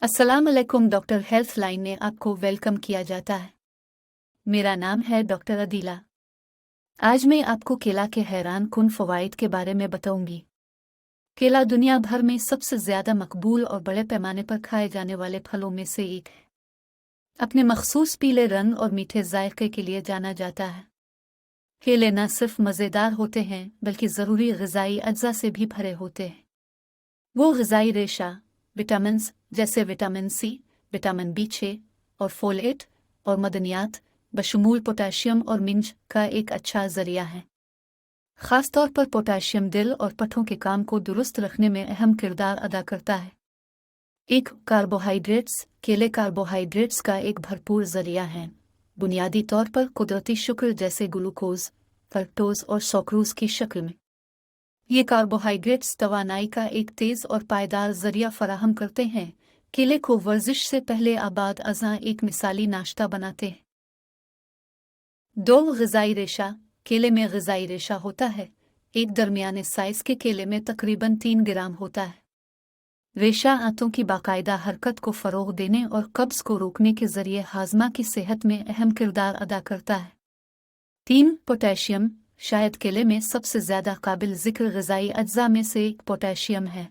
अस्सलाम अलैकुम। Doctor health line में आपको वेलकम किया जाता है। मेरा नाम है डॉक्टर अदीला। आज मैं आपको केला के हैरान कुन फ़वाइद के बारे में बताऊंगी। केला दुनिया भर में सबसे ज़्यादा मकबूल और बड़े पैमाने पर खाए जाने वाले फलों में से एक है। अपने मखसूस पीले रंग और मीठे जायके के लिए जाना जाता है। केले न सिर्फ मज़ेदार होते हैं बल्कि ज़रूरी ग़िज़ाई अज्जा से भी भरे होते हैं। वो ग़िज़ाई रेशा विटामिन्स जैसे विटामिन सी, विटामिन बी6 और फोलेट और मदनियात बशमूल पोटेशियम और मिंज का एक अच्छा ज़रिया है। ख़ास तौर पर पोटेशियम दिल और पट्ठों के काम को दुरुस्त रखने में अहम किरदार अदा करता है। एक कार्बोहाइड्रेट्स केले कार्बोहाइड्रेट्स का एक भरपूर ज़रिया है, बुनियादी तौर पर कुदरती शुक्र जैसे ग्लूकोज, फ्रक्टोज और सुक्रोज की शक्ल में। ये कार्बोहाइड्रेट्स तवानाई का एक तेज़ और पायदार ज़रिया फराहम करते हैं। केले को वर्जिश से पहले आबाद अज़ां एक मिसाली नाश्ता बनाते हैं। दो ग़िज़ाई रेशा केले में ग़िज़ाई रेशा होता है। एक दरमियाने साइज़ के केले में तकरीबन 3 ग्राम होता है। रेशा आंतों की बाकायदा हरकत को फ़रोग़ देने और कब्ज़ को रोकने के ज़रिए हाज़मा की सेहत में अहम किरदार अदा करता है। 3 पोटेशियम शायद केले में सबसे ज़्यादा काबिल ज़िक्र ग़िज़ाई अज्जा में से एक पोटेशियम है।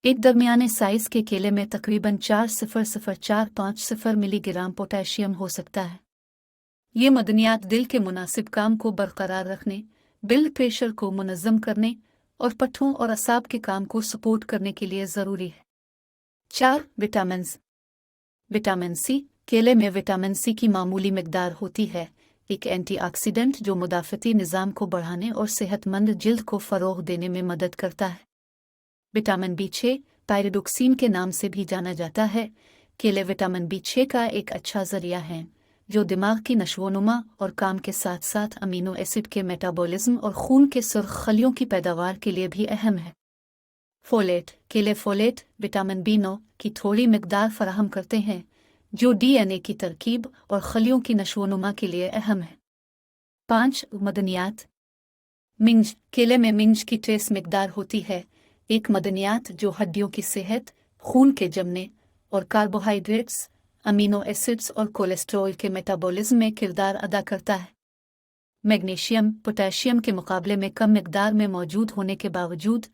एक दरमियाने साइज़ के केले में तकरीबन 4,00450 मिलीग्राम पोटेशियम हो सकता है। ये मदनियात दिल के मुनासिब काम को बरकरार रखने, ब्लड प्रेशर को मुनज़्ज़म करने और पट्ठों और असाब के काम को सपोर्ट करने के लिए ज़रूरी है। 4 विटामिन्स विटामिन सी केले में विटामिन सी की मामूली मिकदार होती है, एक एंटीऑक्सीडेंट जो मुदाफ़ती निज़ाम को बढ़ाने और सेहतमंद जिल्द को फ़रोग़ देने में मदद करता है। विटामिन बी6 पायरिडोक्सिन के नाम से भी जाना जाता है। केले विटामिन बी6 का एक अच्छा ज़रिया है जो दिमाग की नशोनुमा और काम के साथ साथ अमीनो एसिड के मेटाबॉलिज्म और खून के सुर्ख खलियों की पैदावार के लिए भी अहम है। फोलेट केले फोलेट विटामिन बी9 की थोड़ी मिकदार फराहम करते हैं जो डीएनए की तरकीब और खलियों की नशोनुमा के लिए अहम है। 5 मदनियात मिंज केले में मिंज की ट्रेस मिकदार होती है, एक मदनियात जो हड्डियों की सेहत, खून के जमने और कार्बोहाइड्रेट्स, अमीनो एसिड्स और कोलेस्ट्रॉल के मेटाबॉलिज्म में किरदार अदा करता है। मैग्नीशियम पोटेशियम के मुकाबले में कम मिकदार में मौजूद होने के बावजूद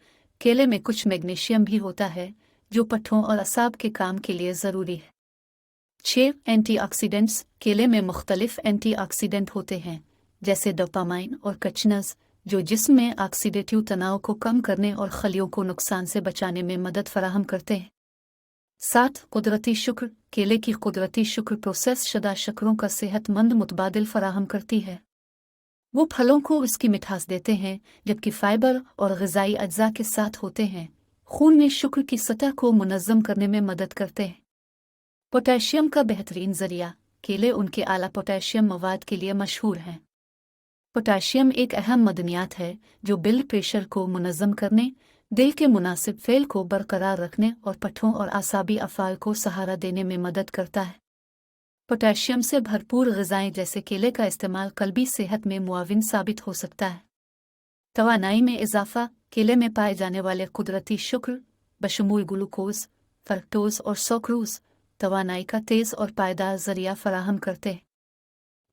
केले में कुछ मैग्नीशियम भी होता है जो पट्ठों और असाब के काम के लिए ज़रूरी है। 6 एंटीऑक्सीडेंट्स केले में मुख्तलिफ एंटीऑक्सीडेंट होते हैं जैसे डोपामाइन और कचनज़ जो जिस्म में ऑक्सीडेटिव तनाव को कम करने और खलियों को नुकसान से बचाने में मदद फराहम करते हैं। 7 कुदरती शुक्र केले की कुदरती शुक्र प्रोसेस शुदा शक्करों का सेहतमंद मुतबादिल फराहम करती है। वो फलों को उसकी मिठास देते हैं जबकि फाइबर और ग़िज़ाई अज्जा के साथ होते हैं। खून में शुक्र की सतह को मुनज़्ज़म करने में मदद करते हैं। पोटेशियम का बेहतरीन ज़रिया केले उनके आला पोटेशियम मवाद के लिए मशहूर हैं। पोटेशियम एक अहम मदनियात है जो ब्लड प्रेशर को मुनज़्ज़म करने, दिल के मुनासिब फ़ेल को बरकरार रखने और पट्ठों और आसाबी अफ़ाल को सहारा देने में मदद करता है। पोटेशियम से भरपूर ग़िज़ाएँ जैसे केले का इस्तेमाल क़ल्बी सेहत में मुआविन साबित हो सकता है। तवानाई में इजाफ़ा केले में पाए जाने वाले कुदरती शुक्र बशमूल ग्लूकोज, फ्रक्टोज और सुक्रोज तवानाई का तेज़ और पायदार ज़रिया फ़राहम करते हैं।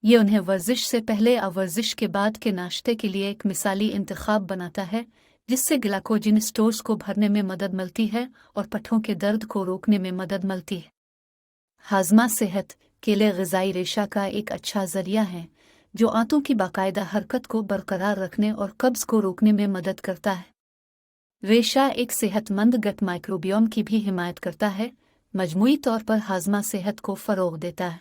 ये उन्हें वर्जिश से पहले और वर्जिश के बाद के नाश्ते के लिए एक मिसाली इंतखाब बनाता है जिससे ग्लाइकोजन स्टोर्स को भरने में मदद मिलती है और पट्ठों के दर्द को रोकने में मदद मिलती है। हाज़मा सेहत केले ग़िज़ाई रेशा का एक अच्छा ज़रिया है जो आंतों की बाकायदा हरकत को बरकरार रखने और कब्ज़ को रोकने में मदद करता है। रेशा एक सेहतमंद गट माइक्रोबियोम की भी हिमायत करता है, मजमूई तौर पर हाज़मा सेहत को फ़रोग़ देता है।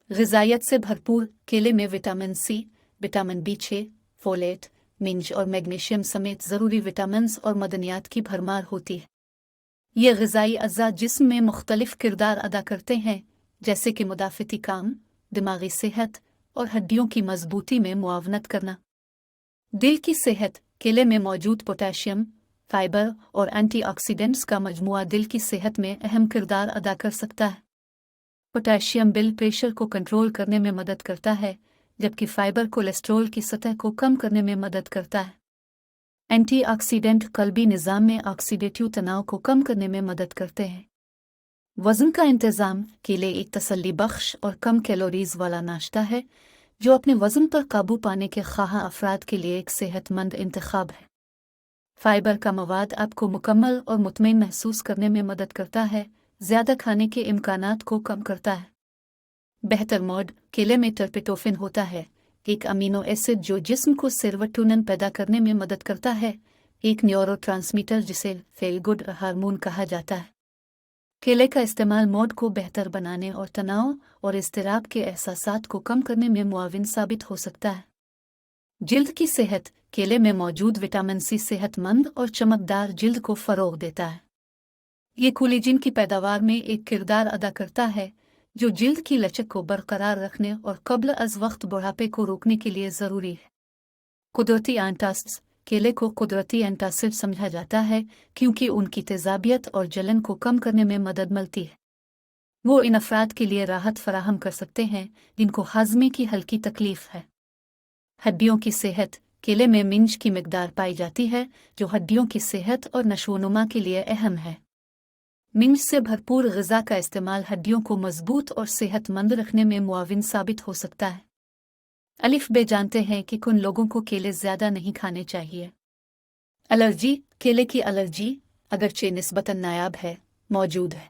ग़िज़ाइयत से भरपूर केले में विटामिन सी, विटामिन बी6, फोलेट, मिंज और मैग्नीशियम समेत ज़रूरी विटामिन्स और मदनियात की भरमार होती है। ये ग़िज़ाई अज्जा जिस्म में मुख्तलिफ किरदार अदा करते हैं जैसे कि मुदाफ़ती काम, दिमागी सेहत और हड्डियों की मजबूती में मुआवनत करना। दिल की सेहत केले में मौजूद पोटेशियम, फाइबर और एंटीऑक्सीडेंट्स का मजमुआ दिल की सेहत में अहम किरदार अदा कर सकता है। पोटेशियम ब्लड प्रेशर को कंट्रोल करने में मदद करता है जबकि फाइबर कोलेस्ट्रॉल की सतह को कम करने में मदद करता है। एंटीऑक्सीडेंट क़ल्बी निज़ाम में ऑक्सीडेटिव तनाव को कम करने में मदद करते हैं। वज़न का इंतज़ाम। केले एक तसल्ली बख्श और कम कैलोरीज वाला नाश्ता है जो अपने वज़न पर काबू पाने के ख्वाह अफराद के लिए एक सेहतमंद इंतखाब है। फाइबर का मवाद आपको मुकम्मल और मुतमईन महसूस करने में मदद करता है, ज़्यादा खाने के इम्कानात को कम करता है। बेहतर मोड। केले में टर्पेटोफिन होता है, एक अमीनो एसिड जो जिस्म को सेरोटोनिन पैदा करने में मदद करता है, एक न्यूरोट्रांसमीटर जिसे फील गुड हार्मोन कहा जाता है। केले का इस्तेमाल मूड को बेहतर बनाने और तनाव और इज़्तिराब के एहसासात को कम करने में मुआविन साबित हो सकता है। जिल्द की सेहत। केले में मौजूद विटामिन सी सेहतमंद और चमकदार जिल्द को फ़रोग़ देता है। ये कोलेजन की पैदावार में एक किरदार अदा करता है जो जिल्द की लचक को बरकरार रखने और कब्ल अज़ वक्त बुढ़ापे को रोकने के लिए ज़रूरी है। कुदरती एंटासिड्स। केले को कुदरती एंटासिड समझा जाता है क्योंकि उनकी तेज़ाबियत और जलन को कम करने में मदद मिलती है। वो इन अफराद के लिए राहत फराहम कर सकते हैं जिनको हाजमे की हल्की तकलीफ है। हड्डियों की सेहत। केले में मिंज की मिकदार पाई जाती है जो हड्डियों की सेहत और नशोनुमा के लिए अहम है। मिंज से भरपूर ग़िज़ा का इस्तेमाल हड्डियों को मजबूत और सेहतमंद रखने में मुआविन साबित हो सकता है। अलिफ बे जानते हैं कि कुन लोगों को केले ज़्यादा नहीं खाने चाहिए। एलर्जी। केले की एलर्जी अगरचे निस्बतन नायाब है, मौजूद है।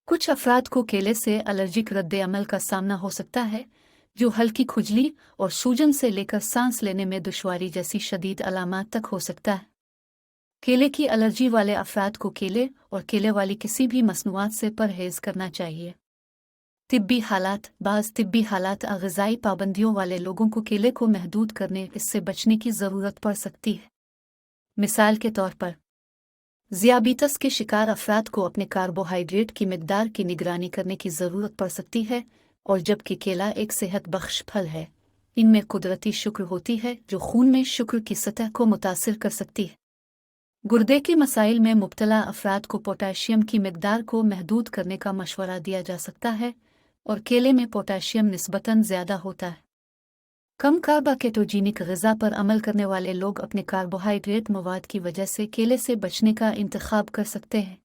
कुछ अफराद को केले से एलर्जिक रद्द अमल का सामना हो सकता है जो हल्की खुजली और सूजन से लेकर सांस लेने में दुश्वारी जैसी शदीद अलामात तक हो सकता है। केले की एलर्जी वाले अफराद को केले और केले वाली किसी भी मसनूआत से परहेज़ करना चाहिए। तिब्बी हालात। बाज़ तिब्बी हालात ग़िज़ाई पाबंदियों वाले लोगों को केले को महदूद करने इससे बचने की ज़रूरत पड़ सकती है। मिसाल के तौर पर ज़ियाबीतस के शिकार अफराद को अपने कार्बोहाइड्रेट की मिकदार की निगरानी करने की ज़रूरत पड़ सकती है, और जबकि केला एक सेहत बख्श फल है, इनमें कुदरती शुक्र होती है जो खून में शुक्र की सतह को मुतासिर कर सकती है। गुर्दे के मसाइल में मुब्तला अफराद को पोटाशियम की मिकदार को महदूद करने का मशवरा दिया जा सकता है, और केले में पोटाशियम निस्बतन ज़्यादा होता है। कम कार्बा केटोजीनिक ग़िज़ा पर अमल करने वाले लोग अपने कार्बोहाइड्रेट मवाद की वजह से केले से बचने का इंतखाब कर सकते हैं।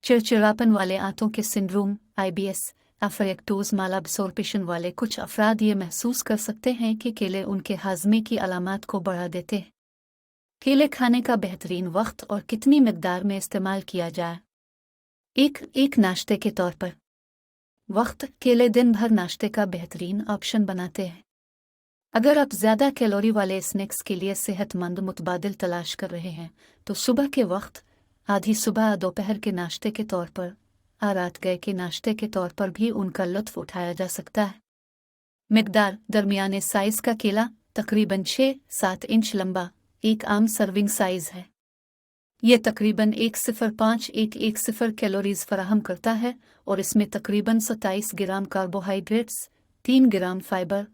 चिड़चिड़ापन वाले आंतों के सिंड्रोम IBS एफरेक्टोज मालाब्सोर्प्शन वाले कुछ अफराद ये महसूस कर सकते हैं कि केले उनके हाजमे की अलामात को बढ़ा देते हैं। केले खाने का बेहतरीन वक्त और कितनी मिकदार में इस्तेमाल किया जाए। एक नाश्ते के तौर पर वक्त। केले दिन भर नाश्ते का बेहतरीन ऑप्शन बनाते हैं। अगर आप ज़्यादा कैलोरी वाले स्नैक्स के लिए सेहतमंद मुतबादिल तलाश कर रहे हैं तो सुबह के वक्त, आधी सुबह, दोपहर के नाश्ते के तौर पर, रात गए के नाश्ते के तौर पर भी उनका लुत्फ़ उठाया जा सकता है। मिकदार। दरमियाने साइज़ का केला तकरीबन 6-7 इंच लंबा एक आम सर्विंग साइज़ है। ये तकरीबन 1,05 कैलोरीज फराहम करता है और इसमें तकरीबन 27 ग्राम कार्बोहाइड्रेट्स, 3 ग्राम फाइबर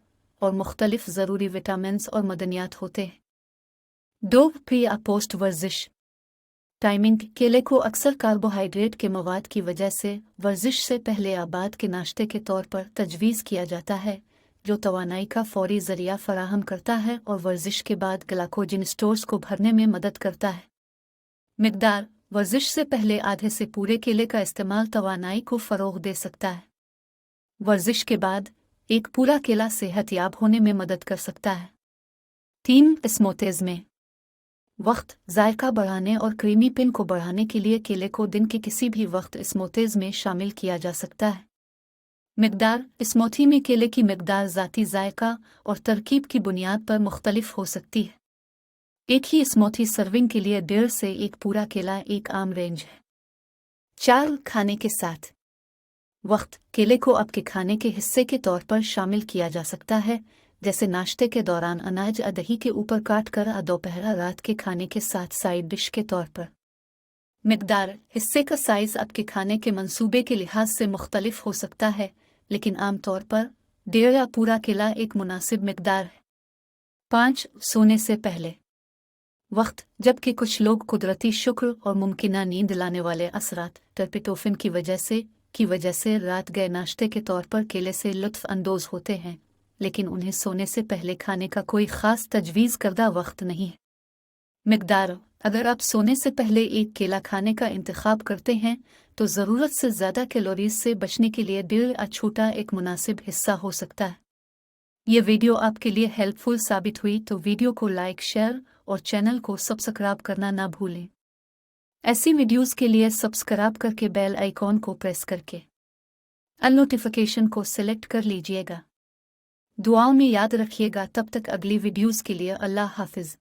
और मुख्तलिफ ज़रूरी विटामिन्स और मदनियात होते हैं। 2 प्री या पोस्ट वर्जिश टाइमिंग। केले को अक्सर कार्बोहाइड्रेट के मवाद की वजह से वर्जिश से पहले या बाद के नाश्ते के तौर पर तजवीज़ किया जाता है, जो तवानाई का फौरी ज़रिया फराहम करता है और वर्जिश के बाद ग्लाइकोजन स्टोर्स को भरने में मदद करता है। मिकदार। वर्जिश से पहले आधे से पूरे केले का इस्तेमाल तवानाई को फ़रोग़ दे सकता है। वर्जिश के बाद एक पूरा केला सेहतयाब होने में मदद कर सकता है। 3 स्मूथीज़ में वक्त। जायका बढ़ाने और क्रीमी पिन को बढ़ाने के लिए केले को दिन के किसी भी वक्त स्मूथीज़ में शामिल किया जा सकता है। मिकदार। स्मूथी में केले की मिकदार ज़ाती जायका और तरकीब की बुनियाद पर मुख्तलिफ हो सकती है। एक ही स्मूथी सर्विंग के लिए 1.5 से 1 पूरा केला एक आम रेंज है। 4 खाने के साथ वक्त। केले को आपके खाने के हिस्से के तौर पर शामिल किया जा सकता है, जैसे नाश्ते के दौरान अनाज या दही के ऊपर काट कर, दोपहर रात के खाने के साथ साइड डिश के तौर पर। मिकदार। हिस्से का साइज़ आपके खाने के मंसूबे के लिहाज से मुख्तलिफ हो सकता है, लेकिन आम तौर पर 1.5 या पूरा केला एक मुनासिब मिकदार है। 5 सोने से पहले वक्त। जबकि कुछ लोग कुदरती शुक्र और मुमकिना नींद लाने वाले असरात टर्पेटोफिन की वजह से रात गए नाश्ते के तौर पर केले से लुत्फ़ अंदोज़ होते हैं, लेकिन उन्हें सोने से पहले खाने का कोई ख़ास तजवीज़ करदा वक्त नहीं है। मिकदार। अगर आप सोने से पहले एक केला खाने का इंतखाब करते हैं तो ज़रूरत से ज़्यादा कैलोरीज से बचने के लिए दिल या छोटा एक मुनासिब हिस्सा हो सकता है। ये वीडियो आपके लिए हेल्पफुल साबित हुई तो वीडियो को लाइक, शेयर और चैनल को सब्सक्राइब करना ना भूलें। ऐसी वीडियोस के लिए सब्सक्राइब करके बेल आइकॉन को प्रेस करके ऑल नोटिफिकेशन को सिलेक्ट कर लीजिएगा। दुआओं में याद रखिएगा। तब तक अगली वीडियोस के लिए अल्लाह हाफिज़।